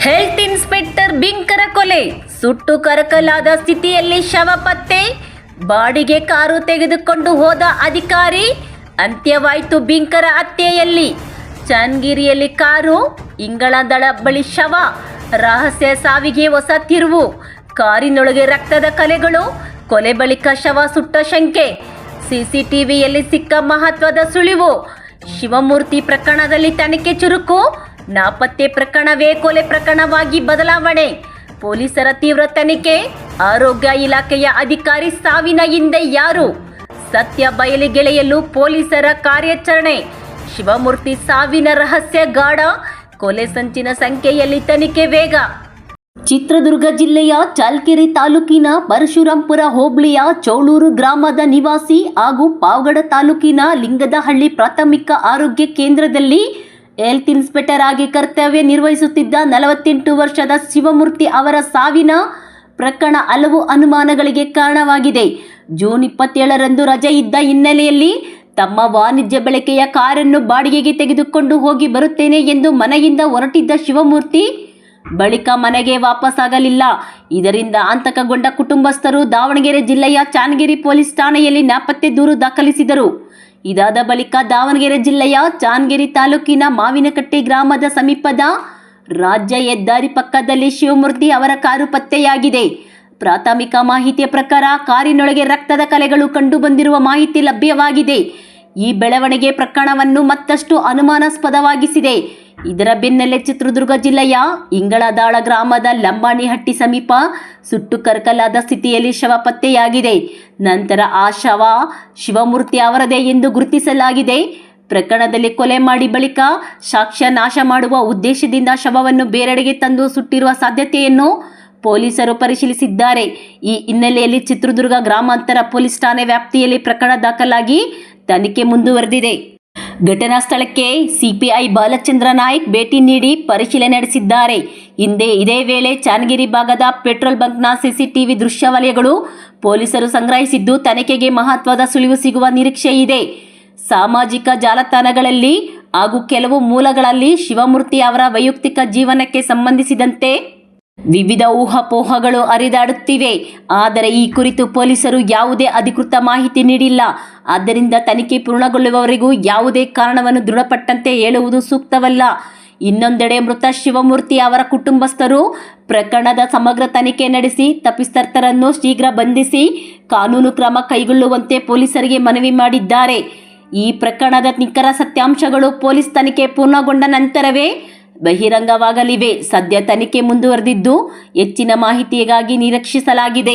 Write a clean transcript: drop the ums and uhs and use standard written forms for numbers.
Health inspector ಬಿಂಕರ ಕೊಲೆ, ಸುಟ್ಟು ಕರಕಲಾದ ಸ್ಥಿತಿಯಲ್ಲಿ ಶವ ಪತ್ತೆ. ಬಾಡಿಗೆ ಕಾರು ತೆಗೆದುಕೊಂಡು ಹೋದ ಅಧಿಕಾರಿ, ಅಂತ್ಯವಾಯಿತು ಬಿಂಕರ ಹತ್ಯೆಯಲ್ಲಿ. ಚನ್ನಗಿರಿಯಲ್ಲಿ ಕಾರು, ಇಂಗಳದಳ ಬಳಿ ಶವ, ರಹಸ್ಯ ಸಾವಿಗೆ ಹೊಸ ತಿರುವು. ಕಾರಿನೊಳಗೆ ರಕ್ತದ ಕಲೆಗಳು, ಕೊಲೆ ಬಳಿಕ ಶವ ಸುಟ್ಟ ಶಂಕೆ. ಸಿಸಿಟಿವಿಯಲ್ಲಿ ಸಿಕ್ಕ ಮಹತ್ವದ ಸುಳಿವು. ಶಿವಮೂರ್ತಿ ಪ್ರಕರಣದಲ್ಲಿ ತನಿಖೆ ಚುರುಕು, ನಾಪತ್ತೆ ಪ್ರಕರಣವೇ ಕೊಲೆ ಪ್ರಕರಣವಾಗಿ ಬದಲಾವಣೆ. ಪೊಲೀಸರ ತೀವ್ರ ತನಿಖೆ, ಆರೋಗ್ಯ ಇಲಾಖೆಯ ಅಧಿಕಾರಿ ಸಾವಿನ ಹಿಂದೆ ಯಾರು? ಸತ್ಯ ಬಯಲಿಗೆಳೆಯಲು ಪೊಲೀಸರ ಕಾರ್ಯಾಚರಣೆ. ಶಿವಮೂರ್ತಿ ಸಾವಿನ ರಹಸ್ಯ ಗಾಢ, ಕೊಲೆ ಸಂಚಿನ ಸಂಖ್ಯೆಯಲ್ಲಿ ತನಿಖೆ ವೇಗ. ಚಿತ್ರದುರ್ಗ ಜಿಲ್ಲೆಯ ಚಳ್ಳಕೆರೆ ತಾಲೂಕಿನ ಪರಶುರಾಂಪುರ ಹೋಬಳಿಯ ಚೌಳೂರು ಗ್ರಾಮದ ನಿವಾಸಿ ಹಾಗೂ ಪಾವಗಡ ತಾಲೂಕಿನ ಲಿಂಗದಹಳ್ಳಿ ಪ್ರಾಥಮಿಕ ಆರೋಗ್ಯ ಕೇಂದ್ರದಲ್ಲಿ ಹೆಲ್ತ್ ಇನ್ಸ್ಪೆಕ್ಟರ್ ಆಗಿ ಕರ್ತವ್ಯ ನಿರ್ವಹಿಸುತ್ತಿದ್ದ 48 ವರ್ಷದ ಶಿವಮೂರ್ತಿ ಅವರ ಸಾವಿನ ಪ್ರಕರಣ ಹಲವು ಅನುಮಾನಗಳಿಗೆ ಕಾರಣವಾಗಿದೆ. ಜೂನ್ 27ರಂದು ರಜೆ ಇದ್ದ ಹಿನ್ನೆಲೆಯಲ್ಲಿ ತಮ್ಮ ವಾಣಿಜ್ಯ ಬಳಕೆಯ ಕಾರನ್ನು ಬಾಡಿಗೆಗೆ ತೆಗೆದುಕೊಂಡು ಹೋಗಿ ಬರುತ್ತೇನೆ ಎಂದು ಮನೆಯಿಂದ ಹೊರಟಿದ್ದ ಶಿವಮೂರ್ತಿ ಬಳಿಕ ಮನೆಗೆ ವಾಪಸ್ಸಾಗಲಿಲ್ಲ. ಇದರಿಂದ ಆತಂಕಗೊಂಡ ಕುಟುಂಬಸ್ಥರು ದಾವಣಗೆರೆ ಜಿಲ್ಲೆಯ ಚನ್ನಗಿರಿ ಪೊಲೀಸ್ ಠಾಣೆಯಲ್ಲಿ ನಾಪತ್ತೆ ದೂರು ದಾಖಲಿಸಿದರು. ಇದಾದ ಬಳಿಕ ದಾವಣಗೆರೆ ಜಿಲ್ಲೆಯ ಚನ್ನಗಿರಿ ತಾಲೂಕಿನ ಮಾವಿನಕಟ್ಟೆ ಗ್ರಾಮದ ಸಮೀಪದ ರಾಜ್ಯ ಹೆದ್ದಾರಿ ಪಕ್ಕದಲ್ಲಿ ಶಿವಮೂರ್ತಿ ಅವರ ಕಾರು ಪತ್ತೆಯಾಗಿದೆ. ಪ್ರಾಥಮಿಕ ಮಾಹಿತಿಯ ಪ್ರಕಾರ ಕಾರಿನೊಳಗೆ ರಕ್ತದ ಕಲೆಗಳು ಕಂಡುಬಂದಿರುವ ಮಾಹಿತಿ ಲಭ್ಯವಾಗಿದೆ. ಈ ಬೆಳವಣಿಗೆ ಪ್ರಕರಣವನ್ನು ಮತ್ತಷ್ಟು ಅನುಮಾನಾಸ್ಪದವಾಗಿಸಿದೆ. ಇದರ ಬೆನ್ನಲ್ಲೇ ಚಿತ್ರದುರ್ಗ ಜಿಲ್ಲೆಯ ಇಂಗಳದಾಳ ಗ್ರಾಮದ ಲಂಬಾಣಿಹಟ್ಟಿ ಸಮೀಪ ಸುಟ್ಟು ಕರಕಲಾದ ಸ್ಥಿತಿಯಲ್ಲಿ ಶವ ಪತ್ತೆಯಾಗಿದೆ. ನಂತರ ಆ ಶವ ಶಿವಮೂರ್ತಿ ಅವರದೇ ಎಂದು ಗುರುತಿಸಲಾಗಿದೆ. ಪ್ರಕರಣದಲ್ಲಿ ಕೊಲೆ ಮಾಡಿ ಬಳಿಕ ಸಾಕ್ಷ್ಯ ನಾಶ ಮಾಡುವ ಉದ್ದೇಶದಿಂದ ಶವವನ್ನು ಬೇರೆಡೆಗೆ ತಂದು ಸುಟ್ಟಿರುವ ಸಾಧ್ಯತೆಯನ್ನು ಪೊಲೀಸರು ಪರಿಶೀಲಿಸಿದ್ದಾರೆ. ಈ ಹಿನ್ನೆಲೆಯಲ್ಲಿ ಚಿತ್ರದುರ್ಗ ಗ್ರಾಮಾಂತರ ಪೊಲೀಸ್ ಠಾಣೆ ವ್ಯಾಪ್ತಿಯಲ್ಲಿ ಪ್ರಕರಣ ದಾಖಲಾಗಿ ತನಿಖೆ ಮುಂದುವರೆದಿದೆ. ಘಟನಾ ಸ್ಥಳಕ್ಕೆ ಸಿಪಿಐ ಬಾಲಚಂದ್ರ ನಾಯ್ಕ್ ಭೇಟಿ ನೀಡಿ ಪರಿಶೀಲನೆ ನಡೆಸಿದ್ದಾರೆ. ಹಿಂದೆ ಇದೇ ವೇಳೆ ಚನ್ನಗಿರಿ ಭಾಗದ ಪೆಟ್ರೋಲ್ ಬಂಕ್ನ ಸಿಸಿಟಿವಿ ದೃಶ್ಯಾವಳಿಗಳು ಪೊಲೀಸರು ಸಂಗ್ರಹಿಸಿದ್ದು, ತನಿಖೆಗೆ ಮಹತ್ವದ ಸುಳಿವು ಸಿಗುವ ನಿರೀಕ್ಷೆ ಇದೆ. ಸಾಮಾಜಿಕ ಜಾಲತಾಣಗಳಲ್ಲಿ ಹಾಗೂ ಕೆಲವು ಮೂಲಗಳಲ್ಲಿ ಶಿವಮೂರ್ತಿ ಅವರ ವೈಯಕ್ತಿಕ ಜೀವನಕ್ಕೆ ಸಂಬಂಧಿಸಿದಂತೆ ವಿವಿಧ ಊಹಾಪೋಹಗಳು ಹರಿದಾಡುತ್ತಿವೆ. ಆದರೆ ಈ ಕುರಿತು ಪೊಲೀಸರು ಯಾವುದೇ ಅಧಿಕೃತ ಮಾಹಿತಿ ನೀಡಿಲ್ಲ. ಆದ್ದರಿಂದ ತನಿಖೆ ಪೂರ್ಣಗೊಳ್ಳುವವರೆಗೂ ಯಾವುದೇ ಕಾರಣವನ್ನು ದೃಢಪಟ್ಟಂತೆ ಹೇಳುವುದು ಸೂಕ್ತವಲ್ಲ. ಇನ್ನೊಂದೆಡೆ ಮೃತ ಶಿವಮೂರ್ತಿ ಅವರ ಕುಟುಂಬಸ್ಥರು ಪ್ರಕರಣದ ಸಮಗ್ರ ತನಿಖೆ ನಡೆಸಿ ತಪ್ಪಿತಸ್ಥರನ್ನು ಶೀಘ್ರ ಬಂಧಿಸಿ ಕಾನೂನು ಕ್ರಮ ಕೈಗೊಳ್ಳುವಂತೆ ಪೊಲೀಸರಿಗೆ ಮನವಿ ಮಾಡಿದ್ದಾರೆ. ಈ ಪ್ರಕರಣದ ನಿಖರ ಸತ್ಯಾಂಶಗಳು ಪೊಲೀಸ್ ತನಿಖೆ ಪೂರ್ಣಗೊಂಡ ನಂತರವೇ ಬಹಿರಂಗವಾಗಲಿವೆ. ಸದ್ಯ ತನಿಖೆ ಮುಂದುವರೆದಿದ್ದು ಹೆಚ್ಚಿನ ಮಾಹಿತಿಗಾಗಿ ನಿರೀಕ್ಷಿಸಲಾಗಿದೆ.